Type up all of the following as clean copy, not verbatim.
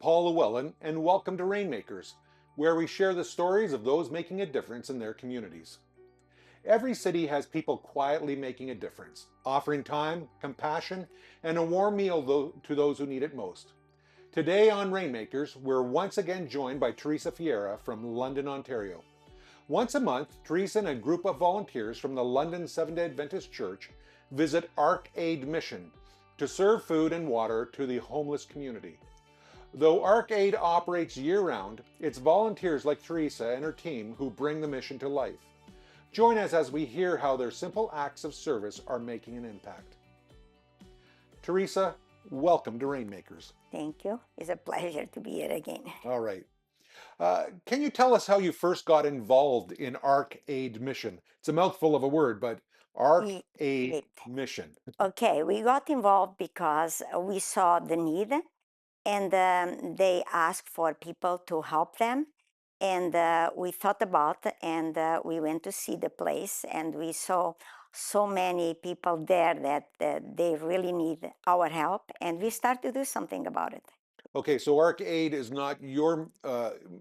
Paul Llewellyn, and welcome to Rainmakers, where we share the stories of those making a difference in their communities. Every city has people quietly making a difference, offering time, compassion, and a warm meal to those who need it most. Today on Rainmakers, we're once again joined by Teresa Fiera from London, Ontario. Once a month, Teresa and a group of volunteers from the London Seventh-day Adventist Church visit Ark Aid Mission to serve food and water to the homeless community. Though Ark Aid operates year-round, it's volunteers like Teresa and her team who bring the mission to life. Join us as we hear how their simple acts of service are making an impact. Teresa, welcome to Rainmakers. Thank you. It's a pleasure to be here again. All right. Can you tell us how you first got involved in Ark Aid Mission? It's a mouthful of a word, but Ark We, Aid wait. Mission. Okay, we got involved because we saw the need and they asked for people to help them. And we thought about and we went to see the place and we saw so many people there that they really need our help and we start to do something about it. Okay, so Ark Aid is not your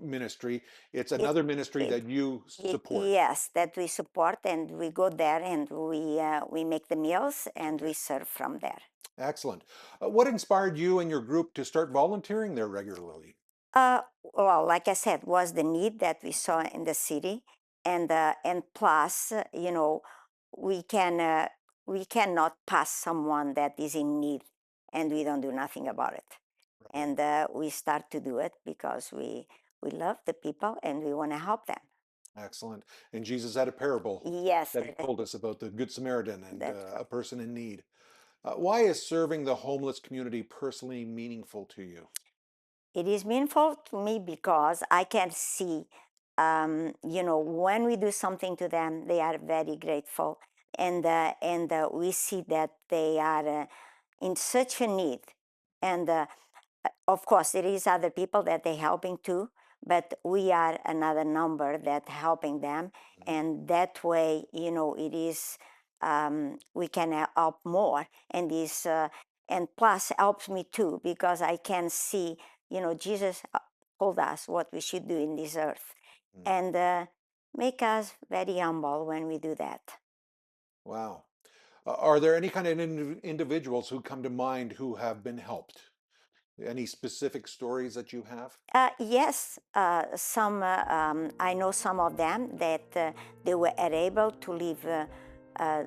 ministry, it's It, another ministry it, that you support. yes, that we support and we go there and we make the meals and we serve from there. Excellent. What inspired you and your group to start volunteering there regularly? Well, like I said, was the need that we saw in the city, and plus, we cannot pass someone that is in need, and we don't do nothing about it. Right. And we start to do it because we love the people and we want to help them. Excellent. And Jesus had a parable Yes, that he told us about the Good Samaritan and that's a right. person in need. Why is serving the homeless community personally meaningful to you? It is meaningful to me because I can see, when we do something to them, they are very grateful, and we see that they are in such a need. And of course, there is other people that they're helping too, but we are another number that helping them, and that way, it is we can help more, and this and plus helps me too because I can see, Jesus told us what we should do in this earth, Mm. and make us very humble when we do that. Wow. Are there any kind of individuals who come to mind who have been helped? Any specific stories that you have? Yes, I know some of them that they were able to live uh,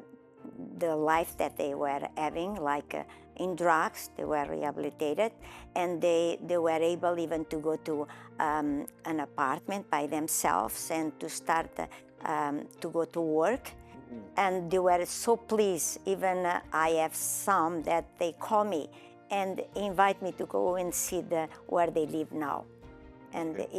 the life that they were having, like in drugs, they were rehabilitated, and they were able even to go to an apartment by themselves and to start to go to work. Mm. And they were so pleased. Even I have some that they call me and invite me to go and see where they live now. And Okay.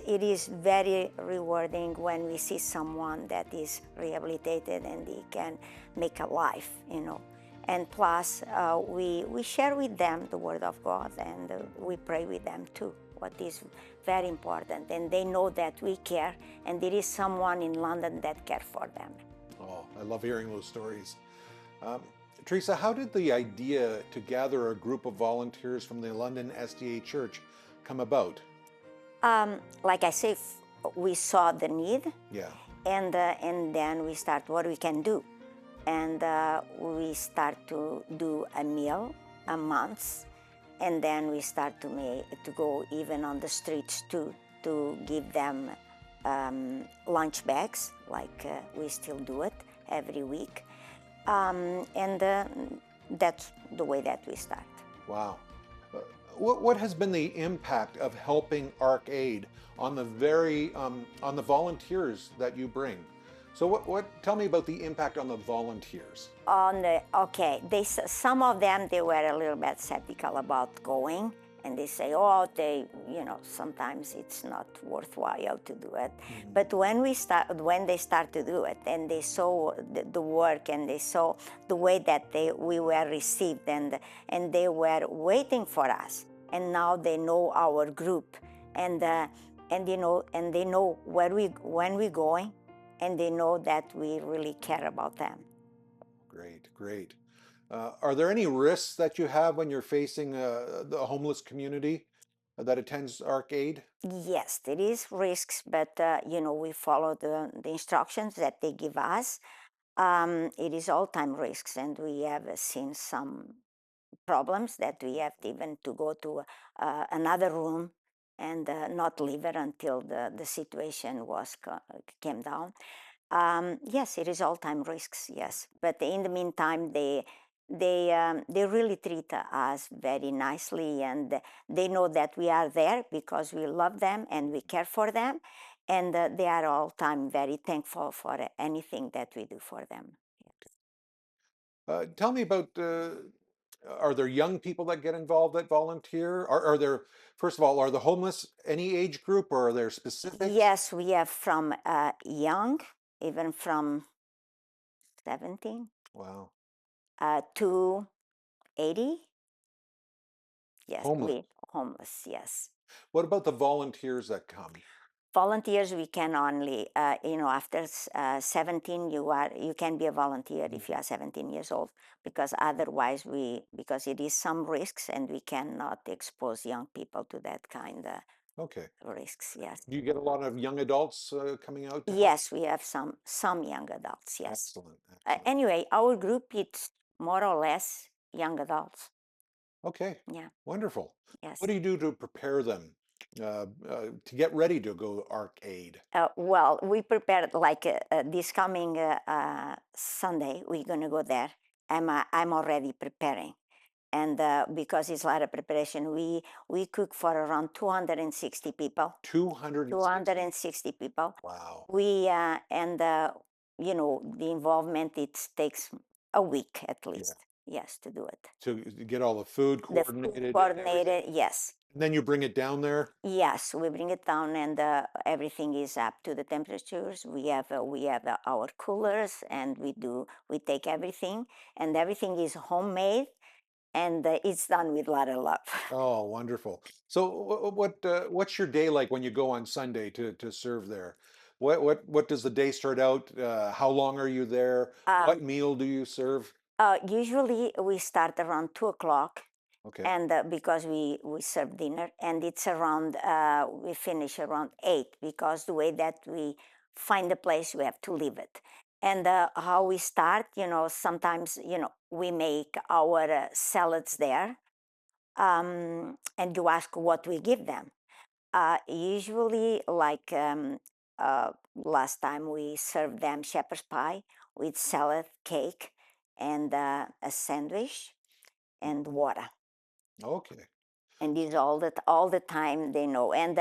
it is very rewarding when we see someone that is rehabilitated and he can make a life. And plus, we share with them the Word of God and we pray with them too, what is very important. And they know that we care and there is someone in London that cares for them. Oh, I love hearing those stories. Um, Teresa, how did the idea to gather a group of volunteers from the London SDA Church come about? Like I say, we saw the need, Yeah. and then we start what we can do, and we start to do a meal a month, and then we start to go even on the streets too to give them lunch bags, like we still do it every week, and that's the way that we start. Wow. Uh, what has been the impact of helping Arc Aid on on the volunteers that you bring? So tell me about the impact on the volunteers. Okay, some of them they were a little bit skeptical about going, and they say, oh, sometimes it's not worthwhile to do it. Mhm. But when they start to do it, and they saw the work, and they saw the way that we were received, and they were waiting for us, and now they know our group, and and they know when we're going, and they know that we really care about them. Great, great. Are there any risks that you have when you're facing the homeless community? that attends Arcade? Yes, there is risks, but we follow the instructions that they give us. It is all time risks, and we have seen some problems that we have even to go to another room and not leave it until the situation came down. Yes, it is all time risks. Yes, but in the meantime, they really treat us very nicely, and they know that we are there because we love them and we care for them, and they are all time very thankful for anything that we do for them. Tell me about, are there young people that get involved that volunteer? Are there, first of all, are the homeless any age group or are there specifics? Yes, we have from young, even from 17 Wow. to 80. Yes, Homeless. we homeless. Yes. What about the volunteers that come? Volunteers, we can only, after 17, you can be a volunteer if you Mhm. are 17 years old, because otherwise because it is some risks and we cannot expose young people to that kind of Okay. risks. Yes. Do you get a lot of young adults coming out to help? Yes, we have some young adults. Yes. Excellent. Excellent. Anyway, our group it's more or less young adults. Okay. Yeah. Wonderful. What Yes. do you do to prepare them to get ready to go Arcade? Well, we prepared like this coming Sunday. We're gonna go there. I'm already preparing, and because it's a lot of preparation, we cook for around 260 people. 260. 260 people. Wow. We and the involvement it takes a week at Yeah. least. Yes, to do it. To get all the food The food coordinated and everything. coordinated. Yes. And then you bring it down there. Yes, we bring it down, and everything is up to the temperatures. We have our coolers, and we take everything, and everything is homemade, and it's done with a lot of love. Oh, wonderful. So what's your day like when you go on Sunday to serve there? What does the day start out? How long are you there? What Um, meal do you serve? Usually we start around 2 o'clock, Okay. and because we serve dinner, and it's around we finish around 8 because the way that we find the place we have to leave it, and how we start, sometimes we make our salads there, and you ask what we give them. Usually, like last time, we served them shepherd's pie with salad, cake, and a sandwich and water. Okay. And this all the time they know. And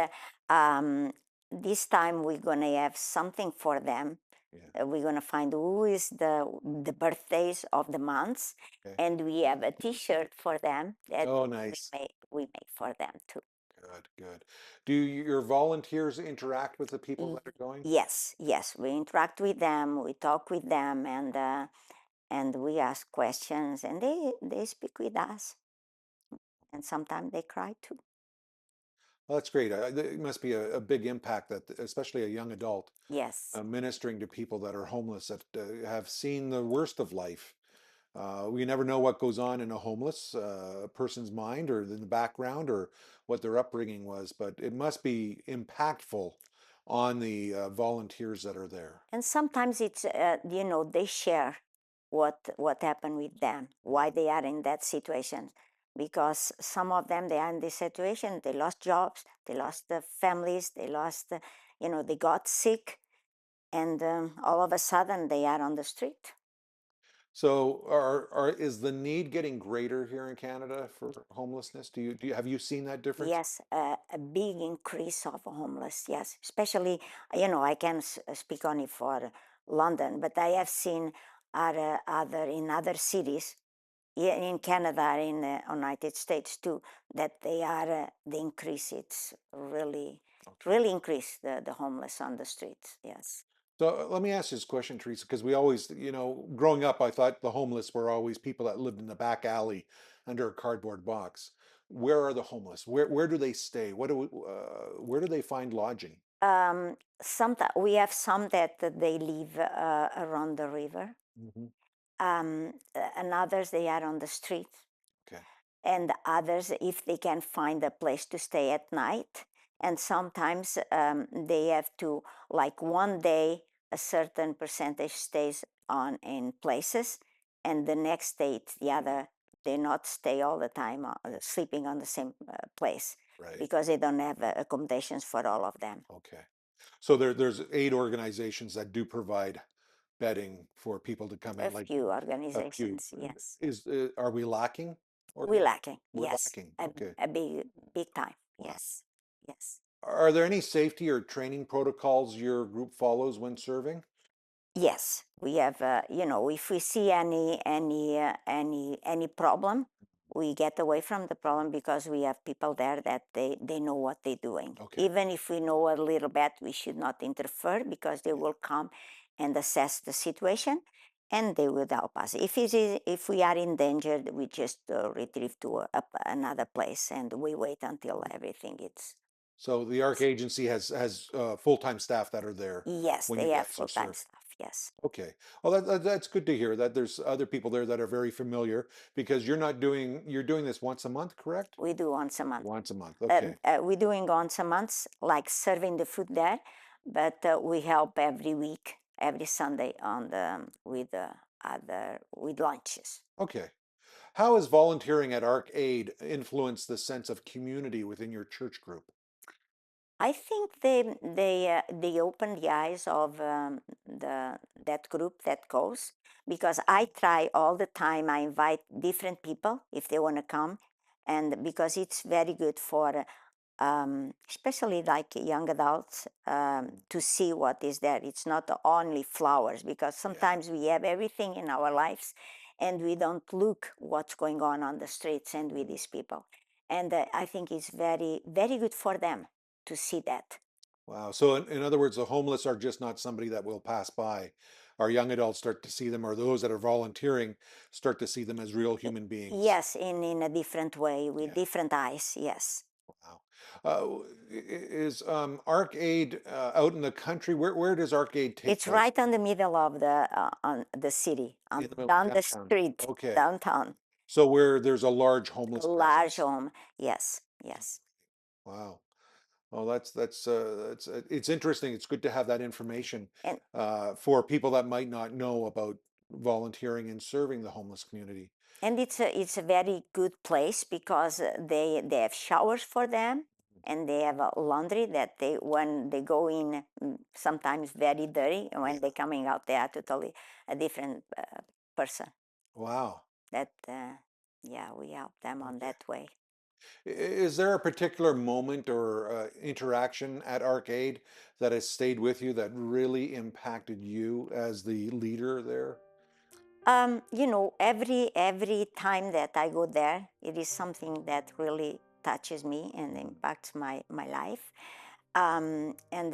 um, this time we're gonna have something for them. Yeah. We're gonna find who is the birthdays of the months, Okay. and we have a T-shirt for them that Oh, we nice. make we make for them too. Good, good. Do your volunteers interact with the people Y- that are going? Yes, yes, we interact with them, we talk with them, and we ask questions, and they speak with us, and sometimes they cry too. Well, that's great. It must be a big impact that, especially a young adult, Yes. ministering to people that are homeless that have seen the worst of life. We never know what goes on in a homeless person's mind or in the background or what their upbringing was, but it must be impactful on the volunteers that are there. And sometimes it's they share what happened with them, why Yeah. they are in that situation, because some of them they are in this situation, they lost jobs, they lost the families, they lost they got sick, and all of a sudden they are on the street. So is the need getting greater here in Canada for homelessness? Do you have you seen that difference? Yes, a big increase of homeless. Yes, especially I can speak only for London, but I have seen other in other cities, yeah, in Canada, in the United States too, that they are the increase. It's really, Okay. really increased the homeless on the streets. Yes. So let me ask you this question, Teresa, because we always, growing up, I thought the homeless were always people that lived in the back alley under a cardboard box. Where are the homeless? Where do they stay? Where do they find lodging? We have some that they live around the river, Hmm. and others they are on the street. Okay. and others if they can find a place to stay at night. And sometimes they have to, like one day, a certain percentage stays on in places, and the next day it's the other. They not stay all the time sleeping on the same place Right. because they don't have accommodations for all of them. Okay. So there's aid organizations that do provide bedding for people to come A in, like few a few. organizations, yes. Are we lacking? We're lacking, We're yes. lacking. A, Okay. a big time, Wow. yes. Yes. Are there any safety or training protocols your group follows when serving? Yes, we have. If we see any problem, we get away from the problem because we have people there that they know what they're doing. Okay. Even if we know a little bit, we should not interfere because they Yeah. will come and assess the situation, and they will help us. If we are in danger, we just retrieve to another place and we wait until everything is. So the ARC agency has full-time staff that are there Yes, when you they have guys are full time serving. staff. Yes, Okay. Well, that's good to hear that there's other people there that are very familiar because you're doing this once a month, correct? we do once a month. Once a month. Okay. We're doing once a month, like serving the food there, but we help every week, every Sunday on the with other with lunches. Okay. How has volunteering at ARC Aid influenced the sense of community within your church group? I think they open the eyes of the that group that goes because I try all the time. I invite different people if they want to come, and because it's very good for especially like young adults, to see what is there. It's not only flowers, because Yeah. sometimes we have everything in our lives and we don't look what's going on the streets and with these people. And I think it's very, very good for them to see that. Wow. So in other words, the homeless are just not somebody that will pass by. Our young adults start to see them, or those that are volunteering start to see them as real Y- human beings. Yes, in a different way, with Yeah. different eyes, yes. Wow. Is Arcade out in the country? Where does Arcade take It's place? right on the middle of the on the city, In the middle of down the downtown. street, Okay. downtown. So where there's a large A homeless large presence. home. Yes, yes. Wow. Well, that's it's interesting. It's good to have that information And for people that might not know about volunteering and serving the homeless community. it's a very good place because they have showers for them and they have a laundry that they when they go in, sometimes very dirty, and Yeah. when they're coming out they are totally a different person. Wow. That yeah, we help them on Okay. that way. Is there a particular moment or interaction at Arcade that has stayed with you that really impacted you as the leader there? Every time that I go there, it is something that really touches me and impacts my life. And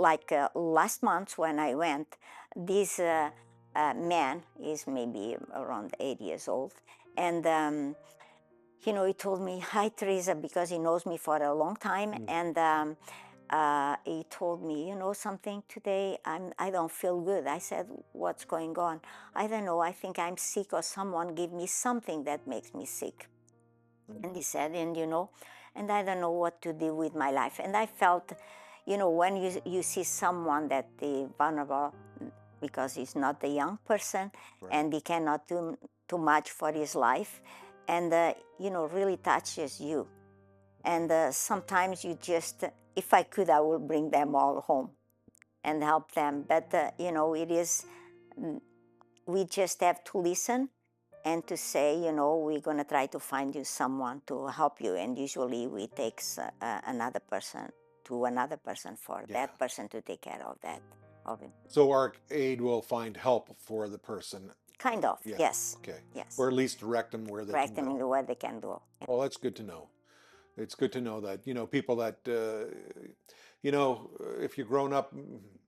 like last month when I went, this man is maybe around 8 years old, and he told me, "Hi, Teresa," because he knows me for a long time, Mm. and he told me, "You know something? Today I don't feel good." I said, "What's going on?" "I don't know. I think I'm sick, or someone gave me something that makes me sick." Mm. And he said, and I don't know what to do with my life. And I felt, when you see someone that is vulnerable because he's not a young person Right. and he cannot do too much for his life, and really touches you. And sometimes you just, if I could, I would bring them all home and help them. But it is, mm, we just have to listen and to say, we're going to try to find you someone to help you. And usually we take another person to another person for Yeah. that person to take care of that, of him. So Arcade will find help for the person. Kind of, Yeah. yes, Okay. yes. Or at least direct them where they Direct can them in go. the way they can do. Well, that's good to know. It's good to know that, people that, if you've grown up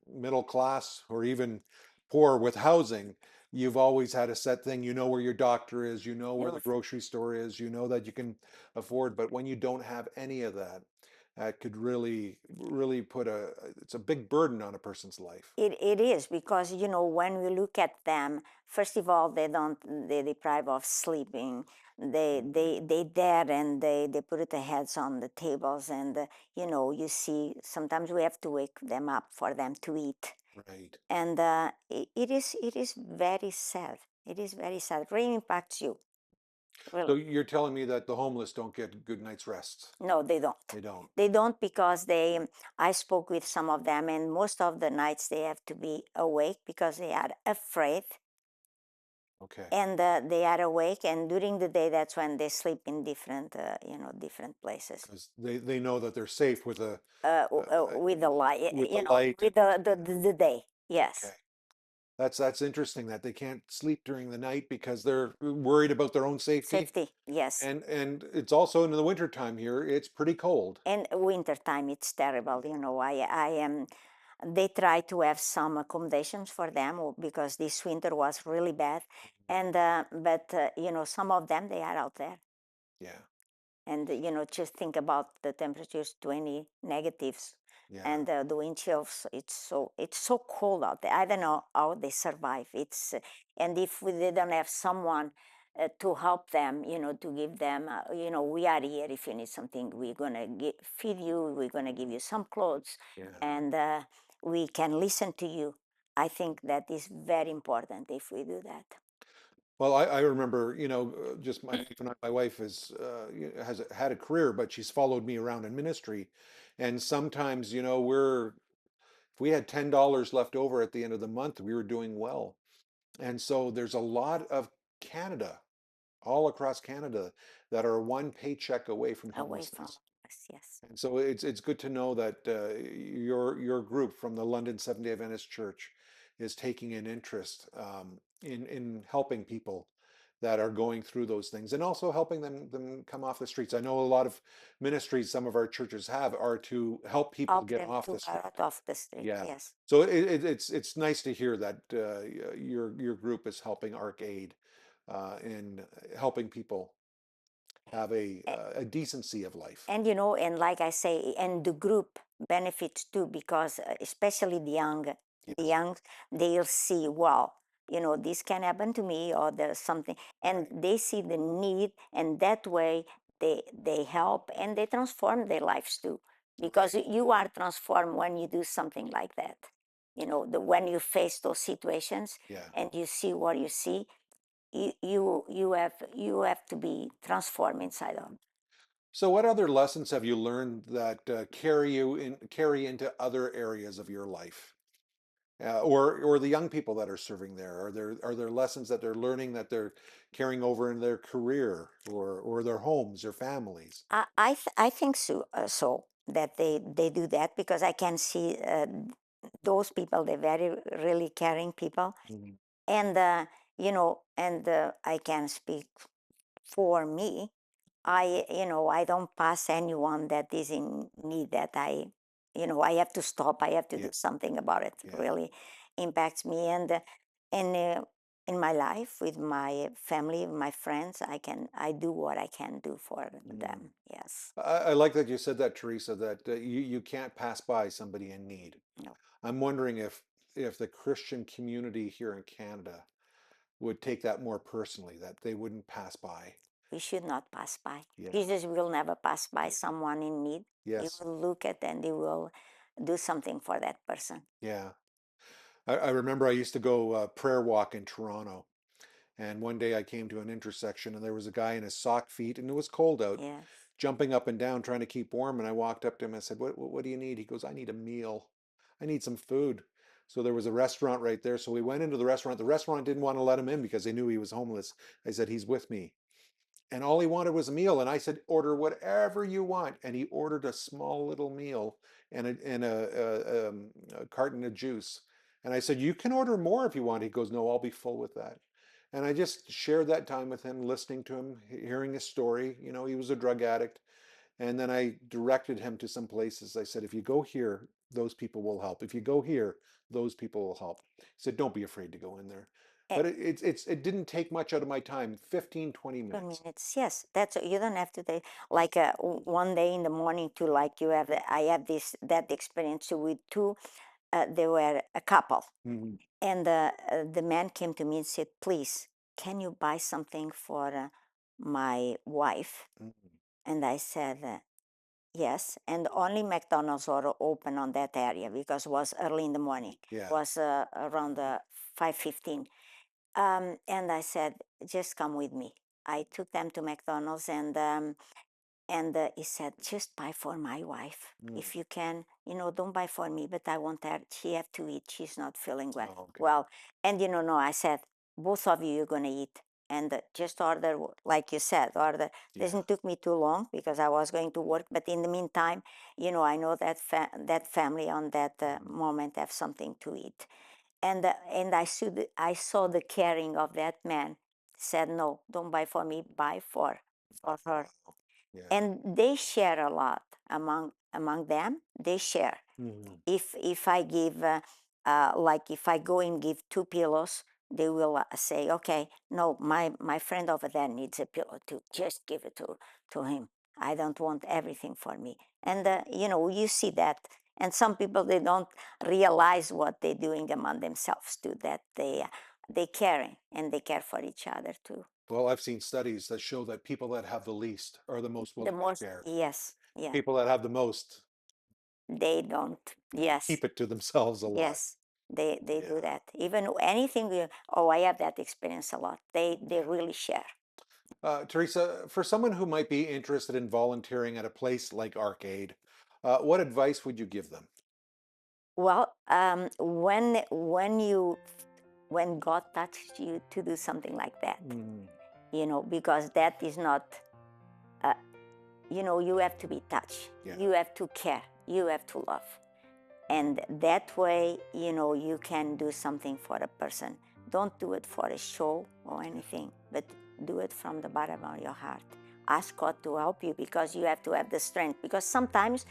middle class or even poor with housing, you've always had a set thing. You know where your doctor is, you know where the Yes, grocery store is, you know that you can afford. But when you don't have any of that, that could really put it's a big burden on a person's life. It is because when we look at them, first of all, they deprive of sleeping. They there and they put their heads on the tables, and you see sometimes we have to wake them up for them to eat, Right. and it is very sad. It is very sad. It really impacts you. So Really. you're telling me that the homeless don't get a good night's rest? No, they don't. They don't. They don't because I spoke with some of them, and most of the nights they have to be awake because they are afraid, Okay. and they are awake. And during the day, that's when they sleep in different places. Because they know that they're safe with With the light, with the light. with the day. Okay. Yes, That's interesting that they can't sleep during the night because they're worried about their own safety. safety. Yes, And it's also in the winter time here, it's pretty cold. and winter time it's terrible. I am. They try to have some accommodations for them because this winter was really bad, and but some of them they are out there, Yeah. and just think about the temperatures 20 negatives, Yeah. and the wind chills. It's so cold out there. I don't know how they survive. And if we didn't have someone to help them, to give them, we are here if you need something. We're gonna feed you. We're gonna give you some clothes, Yeah. and we can listen to you. I think that is very important if we do that. Well, I remember, just my wife and I, my wife has had a career, but she's followed me around in ministry. And sometimes, if we had $10 left over at the end of the month, we were doing well. And so there's a lot of Canada, all across Canada, that are one paycheck away from Away from homelessness. us, yes. And so it's good to know that your group from the London Seventh-day Adventist Church is taking an interest in helping people that are going through those things and also helping them come off the streets. I know a lot of ministries some of our churches have are to help people Help get them off to the street. out of the street, Yeah. yes. So it's nice to hear that your group is helping ArcAid in helping people have a decency of life. And like I say, and the group benefits too because especially the Yes. young, they'll see, wow, this can happen to me, or there's something, and Right. they see the need, and that way they help and they transform their lives too, because Right. you are transformed when you do something like that. When you face those situations Yeah. and you see what you see, you have to be transformed inside of. So, what other lessons have you learned that carry into other areas of your life, or the young people that are serving there? Are there lessons that they're learning that they're carrying over in their career or their homes or families? I think so that they do that because I can see those people. They're very really caring people, Mhm. and I can speak for me. I don't pass anyone that is in need that I have to stop. I have to Yeah, do something about it. yeah. Really impacts me, and in my life with my family, my friends, I do what I can do for Mm. them. Yes. I like that you said that, Teresa, that you can't pass by somebody in need. No, I'm wondering if the Christian community here in Canada would take that more personally, that they wouldn't pass by. we should not pass by. Yeah. Jesus will never pass by someone in need. He Yes. will look at and he will do something for that person. Yeah. I remember I used to go prayer walk in Toronto, and one day I came to an intersection, and there was a guy in his sock feet, and it was cold out, Yes. jumping up and down trying to keep warm. And I walked up to him and I said, "What do you need?" He goes, "I need a meal. I need some food." So there was a restaurant right there. So we went into the restaurant. The restaurant didn't want to let him in because they knew he was homeless. I said, "He's with me." And all he wanted was a meal. And I said, "Order whatever you want." And he ordered a small little meal and a carton of juice. And I said, "You can order more if you want." He goes, "No, I'll be full with that." And I just shared that time with him, listening to him, hearing his story. He was a drug addict. And then I directed him to some places. I said, "If you go here, those people will help. If you go here, those people will help." He said, "Don't be afraid to go in there." But it didn't take much out of my time, 15, 20 2 minutes. minutes, yes. That's you don't have to take like one day in the morning to like you have. I have this that experience with two. They were a couple, Mhm. and the man came to me and said, "Please, can you buy something for my wife?" Mhm. And I said, "Yes." And only McDonald's were open on that area because it was early in the morning. It Yeah. was around 5:15. And I said, "Just come with me." I took them to McDonald's, and he said, "Just buy for my wife Mm. if you can. Don't buy for me, but I want her. She have to eat. She's not feeling well." Oh, okay. Well, and no, I said, "Both of you, you're gonna eat." And just order, like you said, order. Yeah. Doesn't took me too long because I was going to work. But in the meantime, I know that that family on that moment have something to eat, and I saw the caring of that man. Said, "No, don't buy for me. Buy for her." Wow. Yeah. And they share a lot among them. They share. Mhm. If I give like if I go and give two pillows, they will say, "Okay, no, my friend over there needs a pillow too. Just give it to him. I don't want everything for me." And you see that. And some people, they don't realize what they're doing among themselves too. That they care, and they care for each other too. Well, I've seen studies that show that people that have the least are the most The willing to most, share. yes, yeah, People that have the most they don't. Yes. keep it to themselves a lot. Yes, they Yeah. do that. Even anything. Oh, I have that experience a lot. They really share. Teresa, for someone who might be interested in volunteering at a place like Arcade, what advice would you give them? Well, when God touched you to do something like that, Mm. because that is not, uh, you have to be touched. Yeah. You have to care. You have to love. And that way, you can do something for a person. Don't do it for a show or anything, but do it from the bottom of your heart. Ask God to help you because you have to have the strength. Because sometimes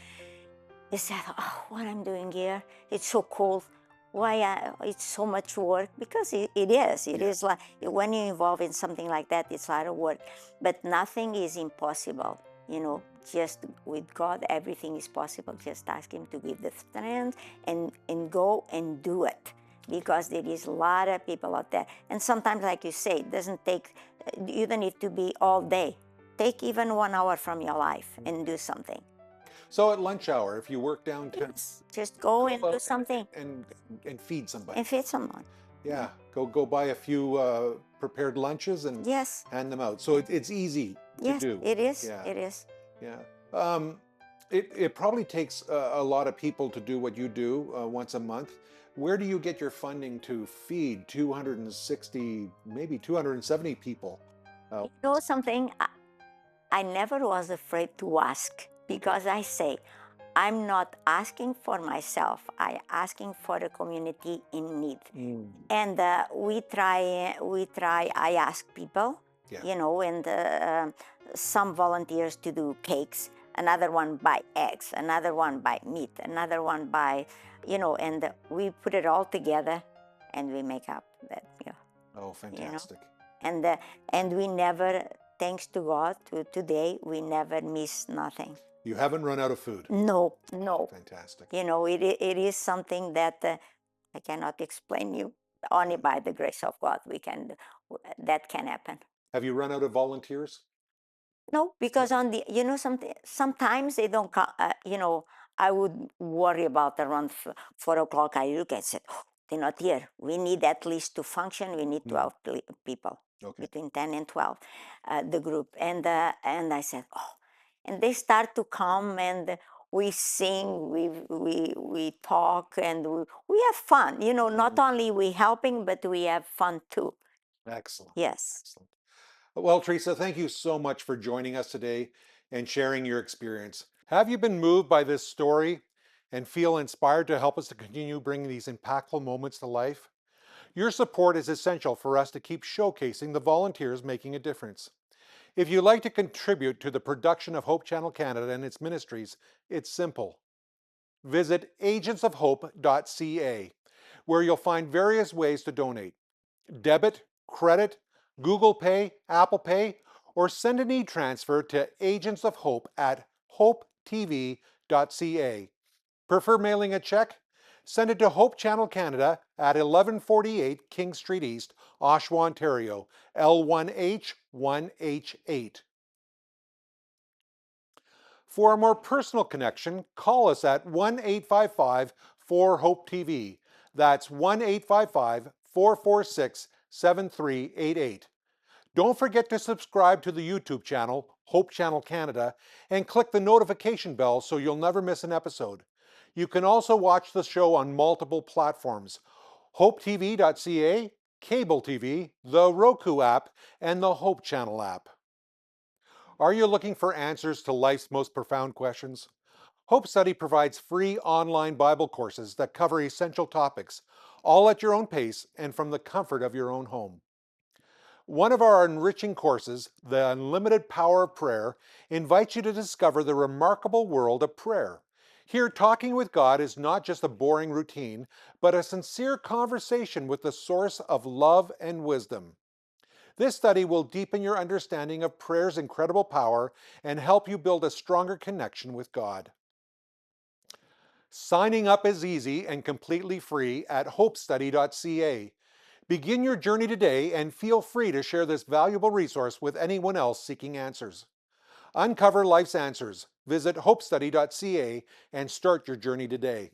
you said, "Oh, what I'm doing here, it's so cold. Why it's so much work?" Because it is. It Yeah. is like when you're involved in something like that, it's a lot of work. But nothing is impossible. Just with God, everything is possible. Just ask Him to give the strength and go and do it. Because there is a lot of people out there. And sometimes, like you say, it doesn't take, you don't need to be all day. Take even 1 hour from your life and do something. So at lunch hour, if you work downtown, Yes, just go and go do out something and feed somebody. and feed someone. Yeah, go buy a few prepared lunches and Yes, hand them out. So it's easy to yes, do. it is. Yeah, It is. yeah. Um, it probably takes a lot of people to do what you do once a month. Where do you get your funding to feed 260, maybe 270 people? Uh, You know something? I never was afraid to ask because I say, I'm not asking for myself. I asking for the community in need. mm, And I ask people, yeah, and some volunteers to do cakes, another one buy eggs, another one buy meat, another one buy, and we put it all together and we make up that meal, oh, you know. fantastic. And and we never, thanks to God, to today, we never miss nothing. You haven't run out of food. No, no. Fantastic. It is something that I cannot explain you. Only by the grace of God that can happen. Have you run out of volunteers? No, because on the sometimes they don't come. I would worry about around 4 o'clock. I look and said, "Oh, they're not here. We need at least to function. We need Mm, 12 people okay. between 10 and 12, the group." And I said, "Oh," and they start to come and we sing, we talk, and we have fun. Not Mhm. only we helping, but we have fun too. Excellent. Yes. Excellent. Well, Teresa, thank you so much for joining us today and sharing your experience. Have you been moved by this story and feel inspired to help us to continue bringing these impactful moments to life? Your support is essential for us to keep showcasing the volunteers making a difference. If you'd like to contribute to the production of Hope Channel Canada and its ministries, it's simple. Visit agentsofhope.ca, where you'll find various ways to donate. debit, credit, Google Pay, Apple Pay, or send an e-transfer to Agents of Hope at hopetv.ca. Prefer mailing a check? Send it to Hope Channel Canada at 1148 King Street East, Oshawa, Ontario, L1H1H8. For a more personal connection, call us at 1-855-4HOPE-TV. That's 1-855-446-7388. Don't forget to subscribe to the YouTube channel, Hope Channel Canada, and click the notification bell so you'll never miss an episode. You can also watch the show on multiple platforms: hopetv.ca, cable TV, the Roku app, and the Hope Channel app. Are you looking for answers to life's most profound questions? Hope Study provides free online Bible courses that cover essential topics, all at your own pace and from the comfort of your own home. One of our enriching courses, The Unlimited Power of Prayer, invites you to discover the remarkable world of prayer. Here, talking with God is not just a boring routine, but a sincere conversation with the source of love and wisdom. This study will deepen your understanding of prayer's incredible power and help you build a stronger connection with God. Signing up is easy and completely free at hopestudy.ca. Begin your journey today and feel free to share this valuable resource with anyone else seeking answers. Uncover life's answers. Visit hopestudy.ca and start your journey today.